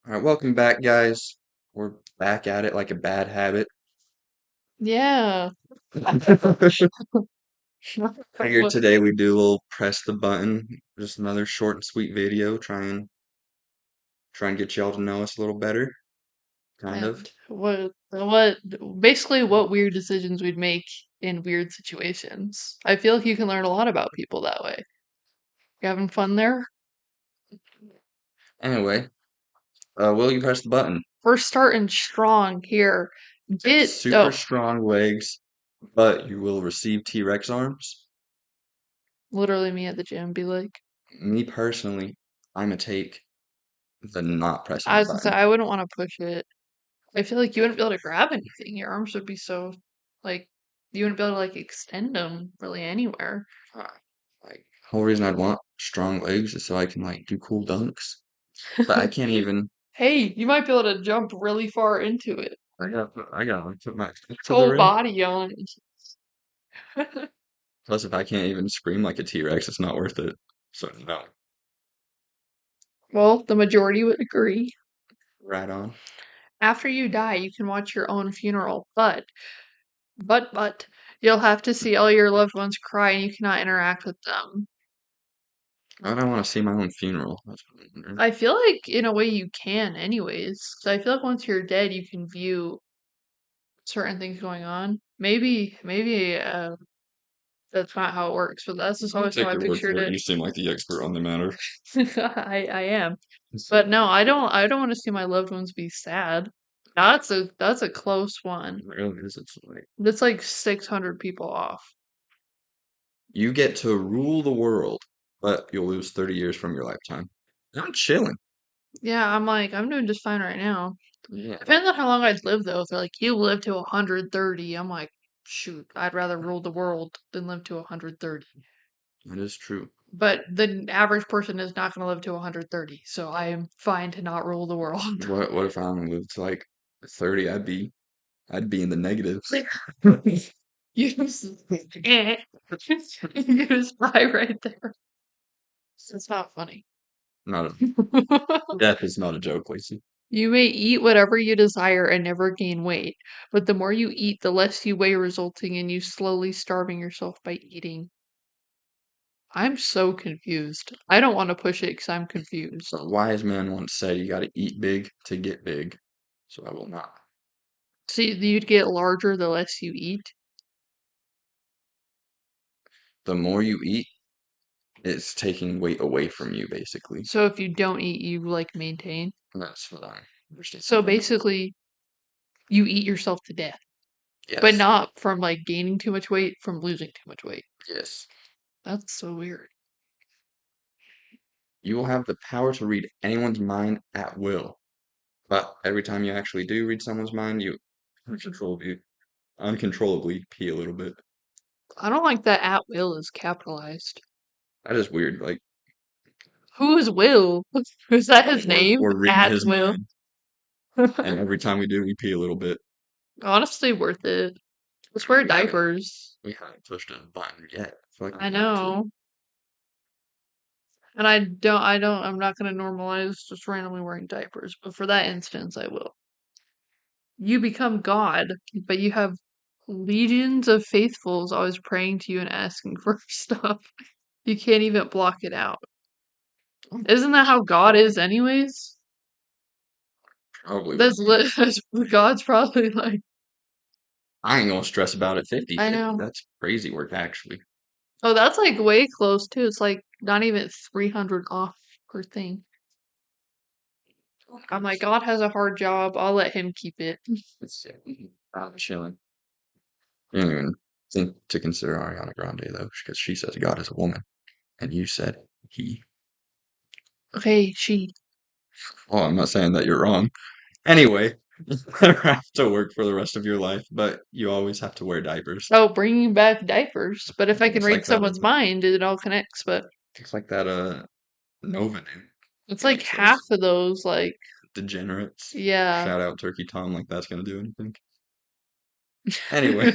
All right, welcome back, guys. We're back at it like a bad habit. Yeah. Figured What- today we do a little press the button, just another short and sweet video. Try and get y'all to know us a little better, kind of. And basically what weird decisions we'd make in weird situations. I feel like you can learn a lot about people that way. You having fun there? Anyway, will you press the button? We're starting strong here. Super Oh, strong legs, but you will receive T-Rex arms. literally me at the gym be like, Me personally, I'm a take the not pressing I the was gonna say button. I wouldn't want to push it. I feel like you wouldn't be able to grab anything. Your arms would be so like you wouldn't be able to like extend them really anywhere. Uh, Like, whole reason I'd want strong legs is so I can like do cool dunks. But I can't even. Hey, you might be able to jump really far into it. I got to put my foot to the Whole rim. body on it. Plus, if I can't even scream like a T-Rex, it's not worth it. So no, Well, the majority would agree. right on. After you die, you can watch your own funeral, but, you'll have to see all your loved ones cry and you cannot interact with them. I don't want to see my own funeral. That's what I'm wondering. I feel like, in a way, you can, anyways. So I feel like once you're dead, you can view certain things going on. Maybe, that's not how it works, but that's just I'll always how take I your word pictured for it. it. You seem like the expert on the matter. I am. But no, I don't want to see my loved ones be sad. That's a close one. It really is. It's like That's like 600 people off. you get to rule the world, but you'll lose 30 years from your lifetime. I'm chilling. Yeah, I'm doing just fine right now. Yeah, Depends on how long I'd live though. If they're like you live to 130, I'm like, shoot, I'd rather rule the world than live to 130. that is true. But the average person is not going to live to 130, so I am fine to not rule the world. What if I only lived to like 30? I'd be in the negatives. You just, you just die right there. It's not funny. Not a death is not a joke, Lacey. You may eat whatever you desire and never gain weight, but the more you eat, the less you weigh, resulting in you slowly starving yourself by eating. I'm so confused. I don't want to push it because I'm confused. A wise man once said you gotta eat big to get big. So I will not. So you'd get larger the less you eat? The more you eat, it's taking weight away from you, basically. So if you don't eat, you like maintain? That's what I understand. So basically, you eat yourself to death, but Yes. not from like gaining too much weight, from losing too much weight. Yes. That's so weird. You will have the power to read anyone's mind at will. But every time you actually do read someone's mind, you uncontrollably pee a little bit. I don't like that at will is capitalized. That is weird. Like, Who is Will? Is that his name? or read At his Will. mind. And every time we do, we pee a little bit. Honestly, worth it. Let's wear We haven't diapers. we haven't pushed a button yet. I feel like I we have to. know. And I'm not gonna normalize just randomly wearing diapers, but for that instance, I will. You become God, but you have legions of faithfuls always praying to you and asking for stuff. You can't even block it out. Isn't that how God is, anyways? Probably would. That's God's probably like, I ain't gonna stress about it I 50-50. know. That's crazy work, actually. Oh, that's like way close too. It's like not even 300 off per thing. I'm like, God has a hard job. I'll let him keep it. It's chilling. You don't even think to consider Ariana Grande though, because she says God is a woman, and you said he. Okay, she. Well, I'm not saying that you're wrong. Anyway, you never have to work for the rest of your life, but you always have to wear diapers. Oh, bringing back diapers. But if I can It's read like that. someone's mind, it all connects. But It's like that. Nova dude. it's He like makes half those of those, like, degenerates. yeah. Shout out Turkey Tom, like that's gonna do anything. Anyway,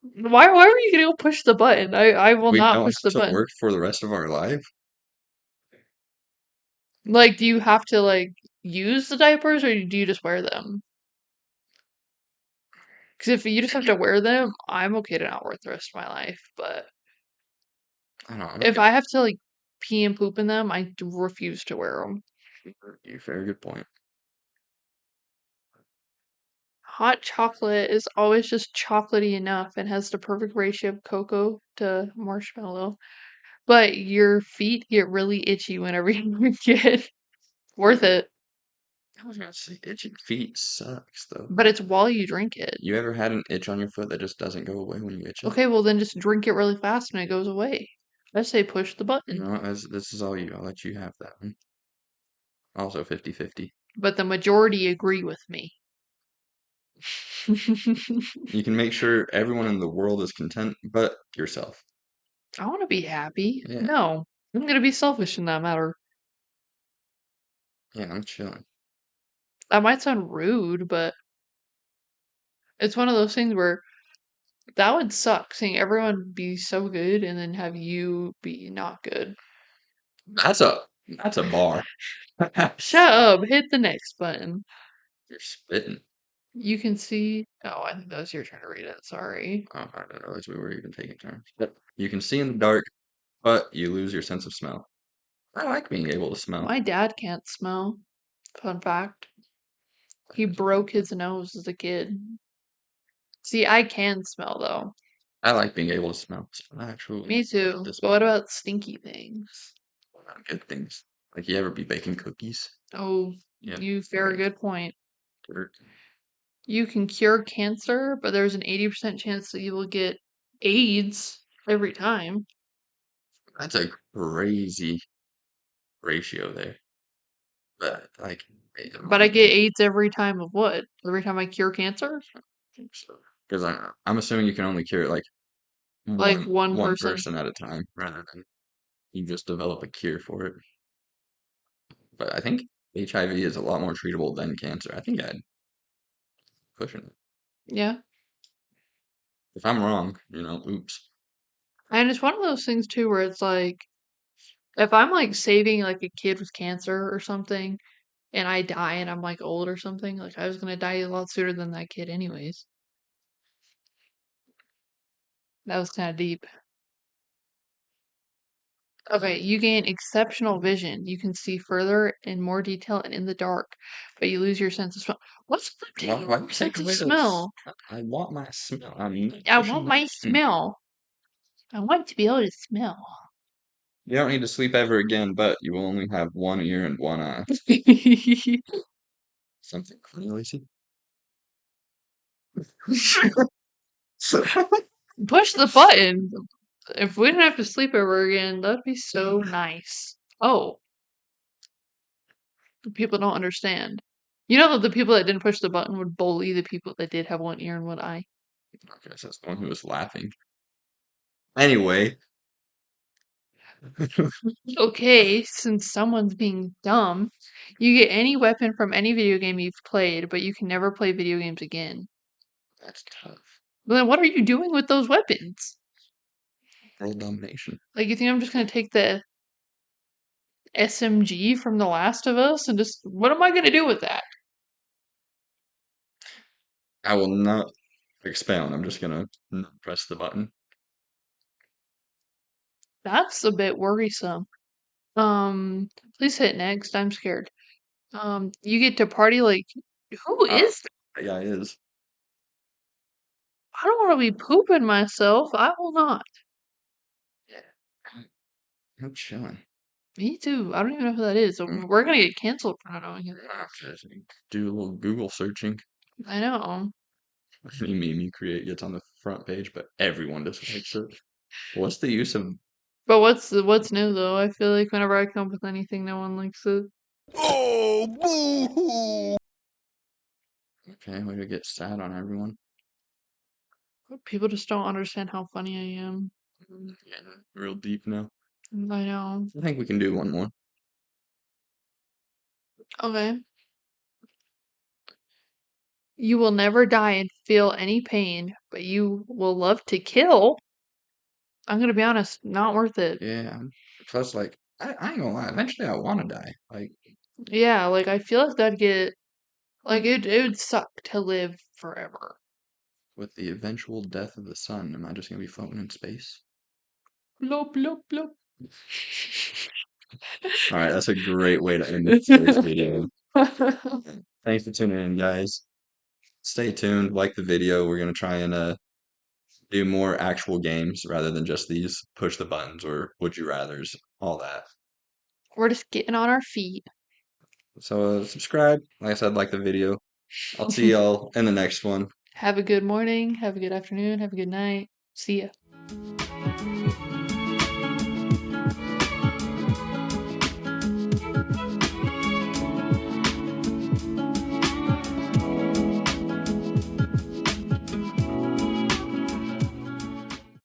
Why were you gonna go push the button? I will we not don't push have the to button. work for the rest of our life. Like, do you have to like use the diapers or do you just wear them? Because if you just have to wear them, I'm okay to not wear it the rest of my life. But I don't know. I if think I have to like pee and poop in them, I refuse to wear them. you very good point. Hot chocolate is always just chocolatey enough and has the perfect ratio of cocoa to marshmallow. But your feet get really itchy whenever you get worth it. I was gonna say itching feet sucks though. But it's while you drink it. You ever had an itch on your foot that just doesn't go away when you itch it? Okay, well then just drink it really fast and it goes away. I say push the You button. know, this is all you. I'll let you have that one. Also 50-50. But the majority agree with me. You can make sure everyone in the world is content but yourself. I want to be happy. Yeah, No, I'm going to be selfish in that matter. yeah, I'm chilling. That might sound rude, but it's one of those things where that would suck seeing everyone be so good and then have you be not good. That's a bar. Shut up, hit the next button. You're spitting. You can see. Oh, I think that was your turn to read it. Sorry. Oh, I didn't realize we were even taking turns. Yep. You can see in the dark, but you lose your sense of smell. I like being able to smell. My dad can't smell. Fun fact. He broke his nose as a kid. See, I can smell though. I like being able to smell. Actually, Me too. this But what about stinky things? good things. Like you ever be baking cookies? Oh, Yeah. you very good point. Dirt. You can cure cancer, but there's an 80% chance that you will get AIDS every time. That's a crazy ratio there. But like, But I get AIDS every time of what? Every time I cure cancer? because I'm assuming you can only cure like Like one one one person. person at a time rather than you just develop a cure for it. But I think HIV is a lot more treatable than cancer. I think I'd push it. Yeah. If I'm wrong, oops. And it's one of those things too where it's like, if I'm like saving like a kid with cancer or something and I die and I'm like old or something, like I was gonna die a lot sooner than that kid anyways. That was kind of deep. Okay, you gain exceptional vision. You can see further in more detail and in the dark, but you lose your sense of smell. What's the taking Why your you take sense of away smell? I want my smell. I'm not I pushing want my my smell. I want to be able to smell. You don't need to sleep ever again, but you will only have one ear and one eye. Something funny, Lacey? Push the button. If we didn't have to sleep ever again, that'd be so nice. Oh, people don't understand. You know that the people that didn't push the button would bully the people that did have one ear and one eye. Okay, so that's the one who was laughing. Anyway, Okay, since someone's being dumb, you get any weapon from any video game you've played, but you can never play video games again. that's tough. Well, then what are you doing with those weapons? World domination. Like, you think I'm just gonna take the SMG from The Last of Us and just what am I gonna do with that? I will not expound. I'm just gonna not press the button. That's a bit worrisome. Um, please hit next. I'm scared. You get to party like who Uh, is the guy is. I don't want to be pooping myself. I will not. Yeah. I'm chilling. Me too. I don't even know who that is. So Mm, we're gonna get canceled for not knowing who I that have is. to do a little Google searching. I know. Any meme you create gets on the front page, but everyone dislikes it. What's the use of But what's new though? I feel like whenever I come up with anything, no one likes it. Oh, boo-hoo! Okay, way to get sad on everyone. People just don't understand how funny I am. Yeah, real deep now. I know. I think we can do one more. Okay. You will never die and feel any pain, but you will love to kill. I'm gonna be honest, not worth it. Yeah, plus like I ain't gonna lie. Eventually, I want to die. Like Yeah, like I feel like that'd get like it would suck to live forever. with the eventual death of the sun, am I just gonna be floating in space? Blop blop blop. All right, that's a great way to end today's video. Thanks for tuning in, guys. Stay tuned. Like the video. We're gonna try and do more actual games rather than just these push the buttons or would you rather's, all that. We're just getting on our feet. So subscribe. Like I said, like the video. I'll see y'all in the next one. Have a good morning, have a good afternoon, have a good night. See ya.